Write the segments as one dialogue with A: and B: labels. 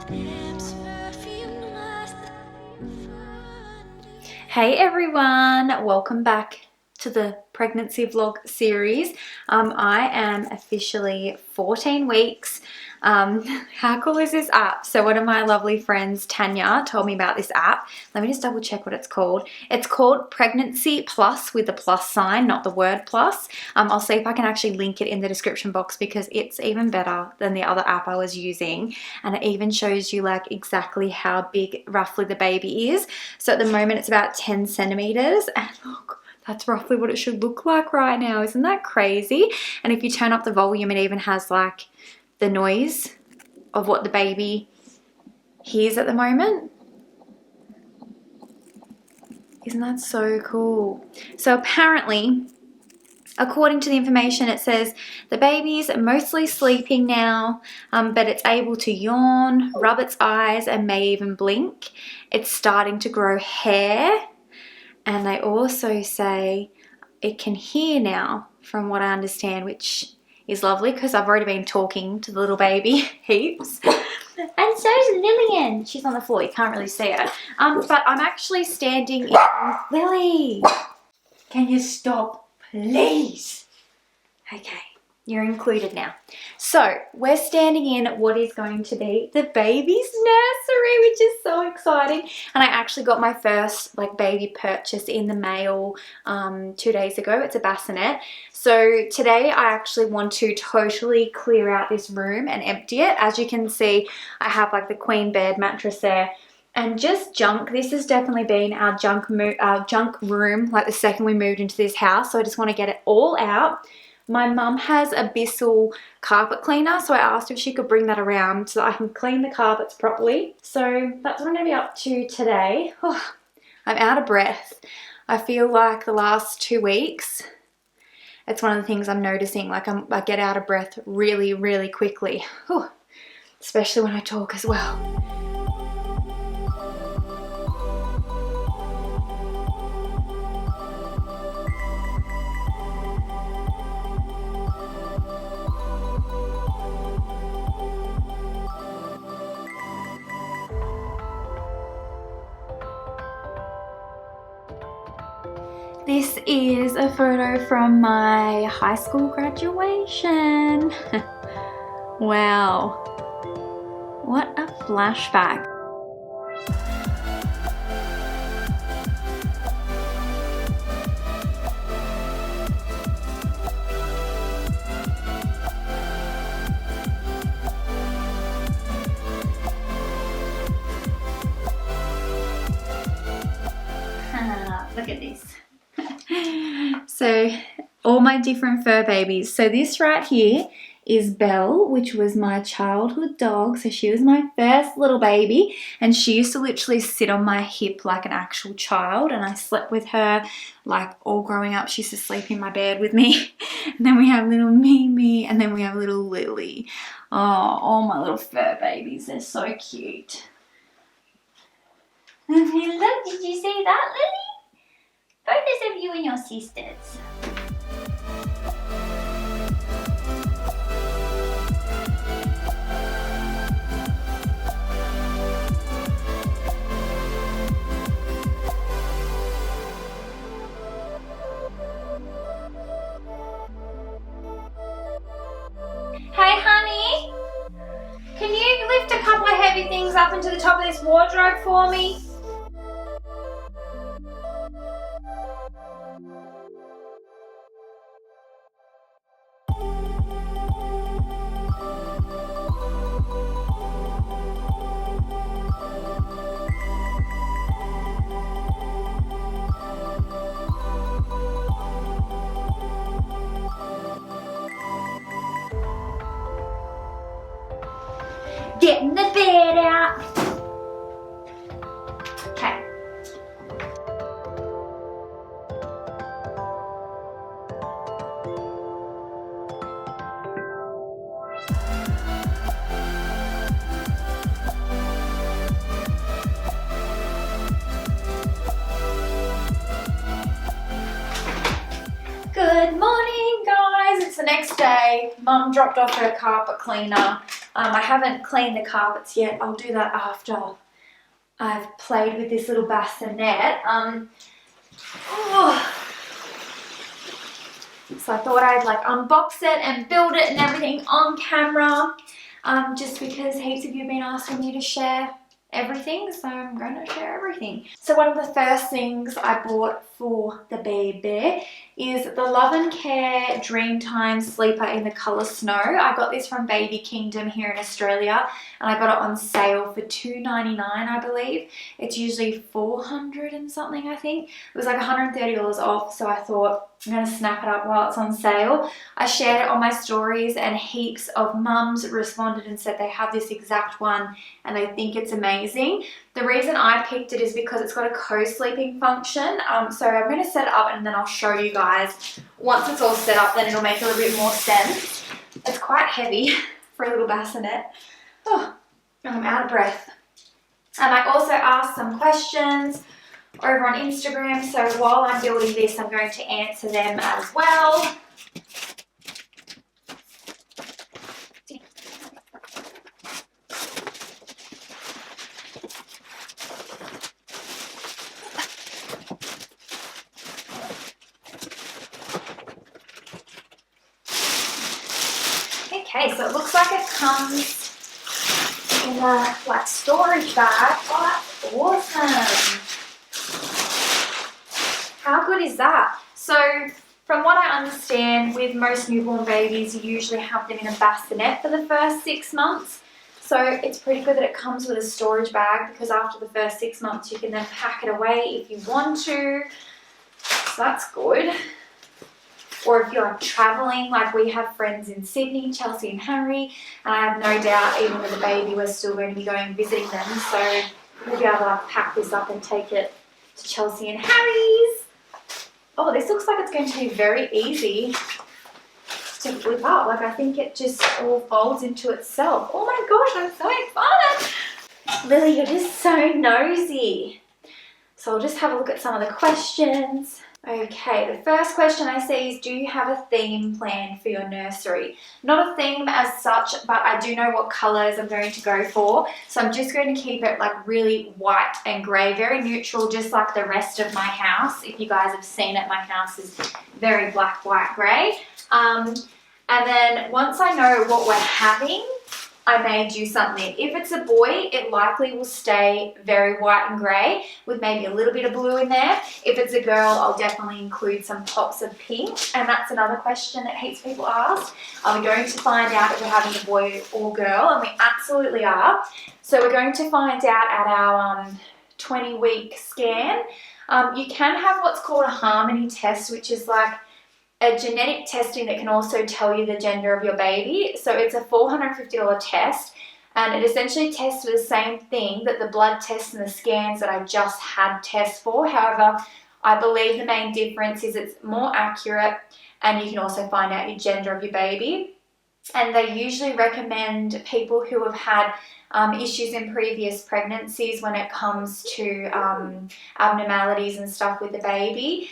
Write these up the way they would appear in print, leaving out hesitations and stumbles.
A: Hey everyone, welcome back to the pregnancy vlog series. I am officially 14 weeks. How cool is this app? So one of my lovely friends, Tanya, told me about this app. Let me just double check what it's called. It's called Pregnancy Plus with the plus sign, not the word plus. I'll see if I can actually link it in the description box because it's even better than the other app I was using. And it even shows you like exactly how big roughly the baby is. So at the moment it's about 10 centimeters and look, that's roughly what it should look like right now. Isn't that crazy? And if you turn up the volume, it even has like the noise of what the baby hears at the moment. Isn't that so cool? So apparently, according to the information, it says the baby's mostly sleeping now, but it's able to yawn, rub its eyes, and may even blink. It's starting to grow hair. And they also say it can hear now, from what I understand, which is lovely because I've already been talking to the little baby heaps. And so is Lillian. She's on the floor. You can't really see her. But I'm actually standing in... Lily! Can you stop, please? Okay. You're included now. So we're standing in what is going to be the baby's nursery, which is so exciting. And I actually got my first like baby purchase in the mail 2 days ago. It's a bassinet. So today I actually want to totally clear out this room and empty it. As you can see, I have like the queen bed mattress there. And just junk. This has definitely been our junk room, like the second we moved into this house. So I just want to get it all out. My mum has a Bissell carpet cleaner, so I asked if she could bring that around so that I can clean the carpets properly. So that's what I'm going to be up to today. Oh, I'm out of breath. I feel like the last 2 weeks, it's one of the things I'm noticing, like I get out of breath really, really quickly. Oh, especially when I talk as well. This is a photo from my high school graduation. Wow, what a flashback. Look at this. So all my different fur babies. So this right here is Belle, which was my childhood dog. So she was my first little baby and she used to literally sit on my hip like an actual child, and I slept with her like all growing up. She used to sleep in my bed with me. And then we have little Mimi and then we have little Lily. Oh, all my little fur babies. They're so cute. Look, did you see that, Lily? Photos of you and your sisters. Hey honey, can you lift a couple of heavy things up into the top of this wardrobe for me? Getting the bed out. Okay. Good morning, guys. It's the next day. Mum dropped off her carpet cleaner I haven't cleaned the carpets yet. I'll do that after I've played with this little bassinet. So I thought I'd like unbox it and build it and everything on camera, just because heaps of you have been asking me to share everything, so I'm going to share everything. So one of the first things I bought for the baby is the Love and Care Dreamtime Sleeper in the colour Snow. I got this from Baby Kingdom here in Australia, and I got it on sale for $2.99, I believe. It's usually $400 and something, I think. It was like $130 off, so I thought I'm going to snap it up while it's on sale. I shared it on my stories, and heaps of mums responded and said they have this exact one and they think it's amazing. The reason I picked it is because it's got a co-sleeping function. So I'm going to set it up and then I'll show you guys. Once it's all set up, then it'll make a little bit more sense. It's quite heavy for a little bassinet. Oh, I'm out of breath. I also asked some questions over on Instagram, so while I'm building this, I'm going to answer them as well. Okay, so it looks like it comes in a like storage bag. Oh, that's awesome. How good is that? So from what I understand, with most newborn babies, you usually have them in a bassinet for the first 6 months. So it's pretty good that it comes with a storage bag, because after the first 6 months, you can then pack it away if you want to. So that's good. Or if you're traveling, like we have friends in Sydney, Chelsea and Harry, and I have no doubt even with the baby, we're still going to be going and visiting them. So we'll be able to pack this up and take it to Chelsea and Harry's. Oh, this looks like it's going to be very easy to flip up. Like I think it just all folds into itself. Oh my gosh, I'm so excited. Lily, you're just so nosy. So I'll just have a look at some of the questions. Okay, the first question I see is, do you have a theme planned for your nursery? Not a theme as such, but I do know what colours I'm going to go for. So I'm just going to keep it like really white and grey, very neutral, just like the rest of my house. If you guys have seen it, my house is very black, white, grey. And then once I know what we're having, I may do something. If it's a boy, it likely will stay very white and grey with maybe a little bit of blue in there. If it's a girl, I'll definitely include some pops of pink. And that's another question that heaps of people ask. Are we going to find out if we're having a boy or girl? And we absolutely are. So we're going to find out at our 20-week scan. You can have what's called a harmony test, which is like a genetic testing that can also tell you the gender of your baby. So it's a $450 test, and it essentially tests for the same thing that the blood tests and the scans that I just had tests for. However, I believe the main difference is it's more accurate, and you can also find out your gender of your baby. And they usually recommend people who have had issues in previous pregnancies when it comes to abnormalities and stuff with the baby.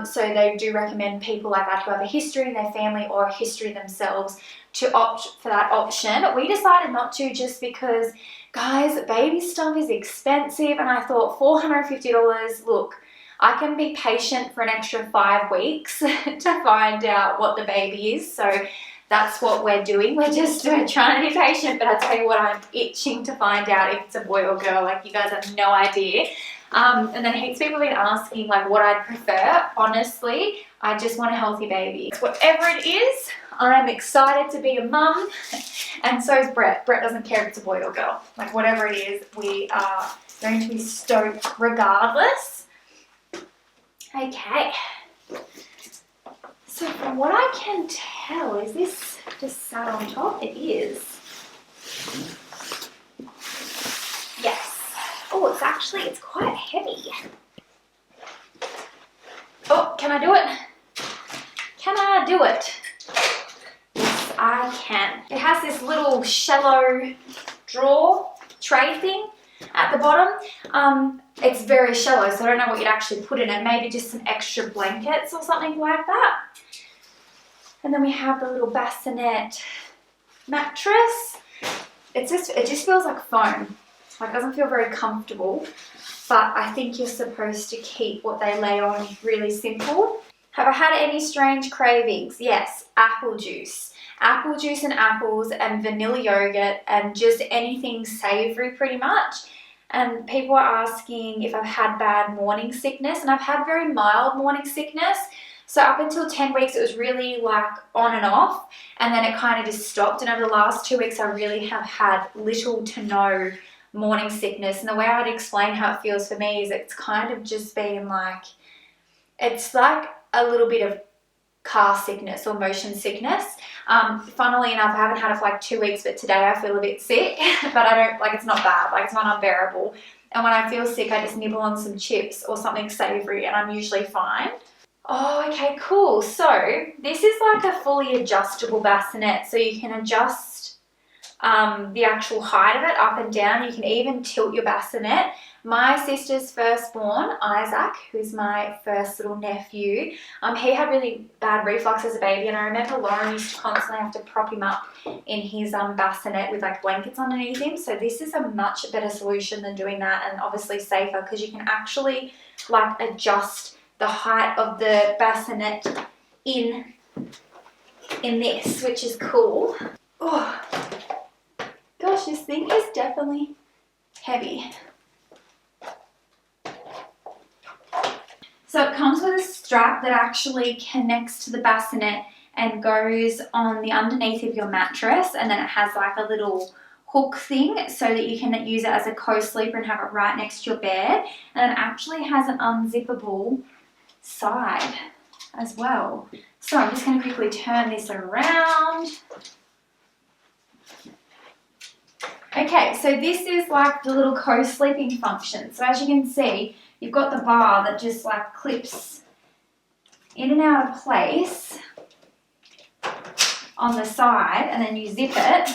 A: So they do recommend people like that who have a history in their family or a history themselves to opt for that option. We decided not to, just because, guys, baby stuff is expensive, and I thought $450, look, I can be patient for an extra 5 weeks to find out what the baby is. So that's what we're doing. We're trying to be patient, but I tell you what, I'm itching to find out if it's a boy or girl. Like, you guys have no idea. And then heaps of people have been asking like what I'd prefer. Honestly, I just want a healthy baby. Whatever it is, I'm excited to be a mum, and so is Brett. Brett doesn't care if it's a boy or girl. Like, whatever it is, we are going to be stoked regardless. Okay. So from what I can tell, is this just sat on top? It is. Yes. Oh, it's quite heavy. Oh, can I do it? Can I do it? Yes, I can. It has this little shallow drawer tray thing at the bottom. It's very shallow, so I don't know what you'd actually put in it. Maybe just some extra blankets or something like that. And then we have the little bassinet mattress. it just feels like foam. Like it doesn't feel very comfortable, but I think you're supposed to keep what they lay on really simple. Have I had any strange cravings? Yes, apple juice. Apple juice and apples and vanilla yogurt and just anything savory pretty much. And people are asking if I've had bad morning sickness, and I've had very mild morning sickness. So up until 10 weeks, it was really like on and off, and then it kind of just stopped. And over the last 2 weeks, I really have had little to no morning sickness. And the way I'd explain how it feels for me is it's kind of just been like, it's like a little bit of car sickness or motion sickness. Funnily enough, I haven't had it for like 2 weeks, but today I feel a bit sick, but I don't, like, it's not bad, like it's not unbearable. And when I feel sick, I just nibble on some chips or something savory and I'm usually fine. Oh, okay, cool. So this is like a fully adjustable bassinet, so you can adjust the actual height of it up and down. You can even tilt your bassinet. My sister's firstborn, Isaac, who's my first little nephew, he had really bad reflux as a baby, and I remember Lauren used to constantly have to prop him up in his bassinet with like blankets underneath him. So this is a much better solution than doing that, and obviously safer because you can actually like adjust the height of the bassinet in this, which is cool. Oh gosh, this thing is definitely heavy. So it comes with a strap that actually connects to the bassinet and goes on the underneath of your mattress, and then it has like a little hook thing so that you can use it as a co-sleeper and have it right next to your bed. And it actually has an unzippable side as well. So I'm just going to quickly turn this around. Okay, so this is like the little co-sleeping function. So as you can see, you've got the bar that just like clips in and out of place on the side, and then you zip it.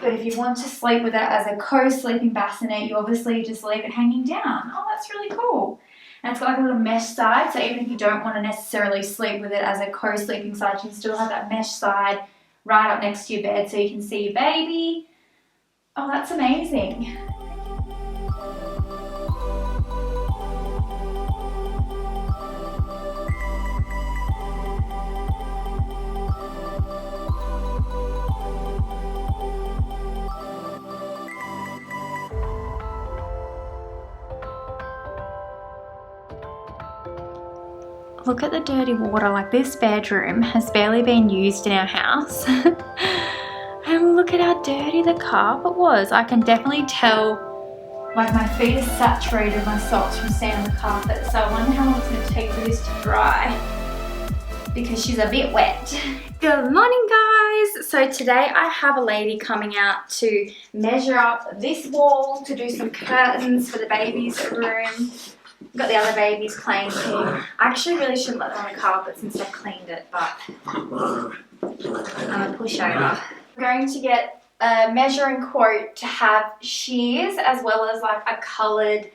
A: But if you want to sleep with it as a co-sleeping bassinet, you obviously just leave it hanging down. Oh, that's really cool. And it's got like a little mesh side, so even if you don't want to necessarily sleep with it as a co-sleeping side, you can still have that mesh side right up next to your bed so you can see your baby. Oh, that's amazing. Look at the dirty water. Like, this bedroom has barely been used in our house. And look at how dirty the carpet was. I can definitely tell, like, my feet are saturated in my socks from staying on the carpet. So I wonder how long it's going to take for this to dry, because she's a bit wet. Good morning, guys. So today I have a lady coming out to measure up this wall to do some curtains for the baby's room. Got the other babies playing here. I actually really shouldn't let them on the carpet since I've cleaned it, but I'm gonna push over. I'm going to get a measuring quote to have shears as well as like a coloured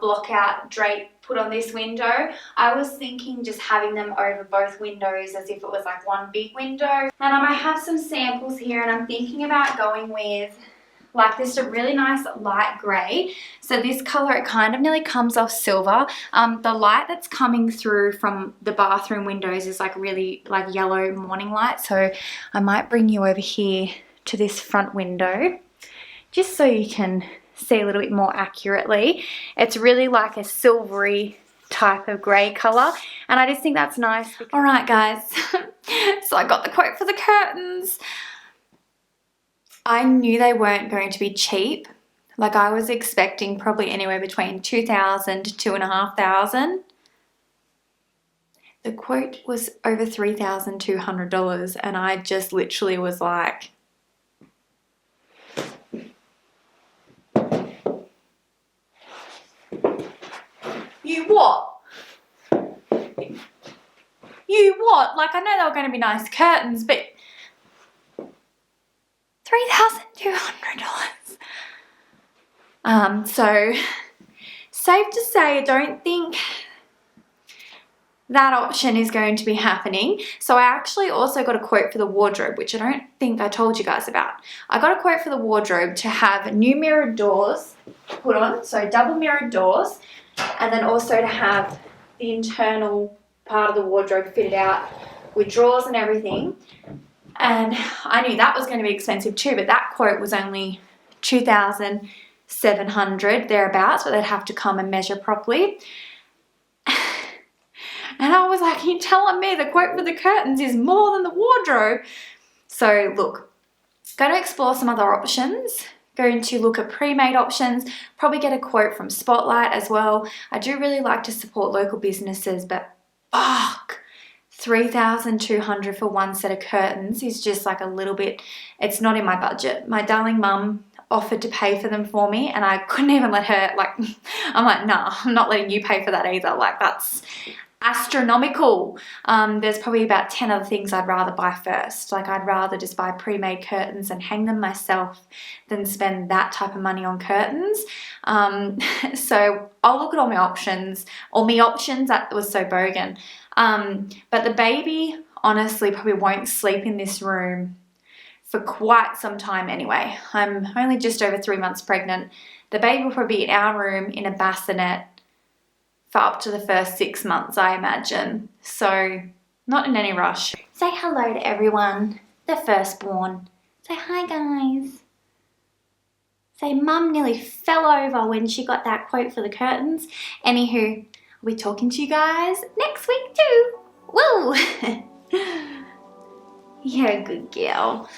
A: block-out drape put on this window. I was thinking just having them over both windows as if it was like one big window. And I have some samples here, and I'm thinking about going with like this, a really nice light grey. So this colour, it kind of nearly comes off silver. The light that's coming through from the bathroom windows is like really like yellow morning light. So I might bring you over here to this front window just so you can see a little bit more accurately. It's really like a silvery type of grey colour, and I just think that's nice. All right, guys. So I got the quote for the curtains. I knew they weren't going to be cheap. Like, I was expecting probably anywhere between $2,000 to $2,500. The quote was over $3,200, and I just literally was like, you what? You what? Like, I know they were going to be nice curtains, but $3,200. So safe to say, I don't think that option is going to be happening. So I actually also got a quote for the wardrobe, which I don't think I told you guys about. I got a quote for the wardrobe to have new mirrored doors put on, so double mirrored doors, and then also to have the internal part of the wardrobe fitted out with drawers and everything. And I knew that was going to be expensive too, but that quote was only $2,700 thereabouts, but they'd have to come and measure properly. And I was like, you're telling me the quote for the curtains is more than the wardrobe? So look, going to explore some other options. Going to look at pre-made options, probably get a quote from Spotlight as well. I do really like to support local businesses, but fuck, $3,200 for one set of curtains is just like a little bit, it's not in my budget. My darling mum offered to pay for them for me and I couldn't even let her, like, I'm like, nah, I'm not letting you pay for that either. Like, that's astronomical. There's probably about 10 other things I'd rather buy first. Like, I'd rather just buy pre-made curtains and hang them myself than spend that type of money on curtains. So I'll look at all my options, that was so bogan. But the baby honestly probably won't sleep in this room for quite some time anyway. I'm only just over 3 months pregnant. The baby will probably be in our room in a bassinet for up to the first 6 months, I imagine. So not in any rush. Say hello to everyone, the firstborn. Say hi, guys. Say mum nearly fell over when she got that quote for the curtains. Anywho, I'll be talking to you guys next week too. Woo! You're a good girl.